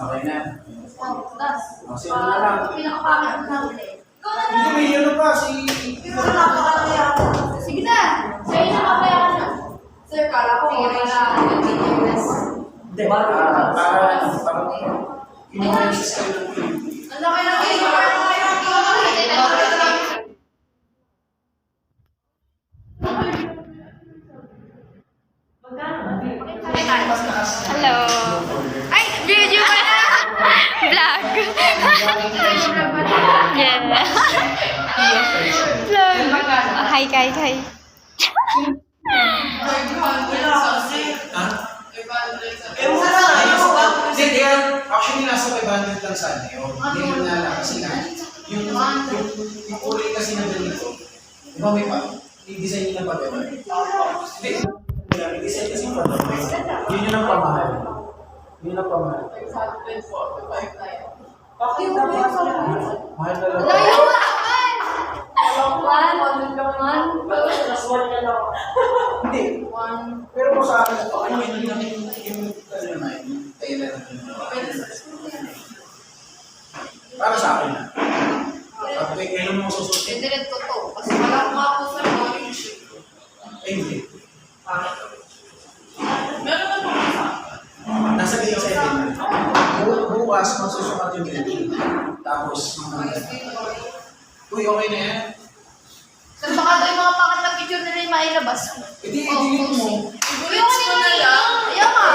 Okay na. Das. Sino na lang? Pinakapangit na ulit. Hindi, may ano pa, si... Sige na. Sa'yo na kapaya ka na. Sir, kala ko okay na. Hindi, parang in-analysis kayo ng film. Ang laki na kayo. Hello. Ay, video ka na. Vlog. Yeah. Vlog. Hi, hi, hi. Hindi, kaya actually nasa 500 lang sana yun. Hindi mo na lang kasi nga, yung kulay kasi na ganito, diba may pa, i-design nyo ng pagkaba. Hindi, i-design kasi yung pagkaba. Yun yung ang pamahal. Yun ang pamahal. Bakit na mahal na lang. Hindi. Pero kung sa akin, okay naman yung tayo na para sa akin na. At kailan mo susunod? Didiret ko to. Kasi wala ko nga po sa orange. Ay, hindi. Meron ka naman sa Nasa kayo sa atin na. Bukas, magsusukat yung building. Tapos, uy, okay na yan. Sir, baka daw yung mga pakit na picture nila yung mailabas. Hindi, delete mo. Uy, okay na lang. Ayaw nga.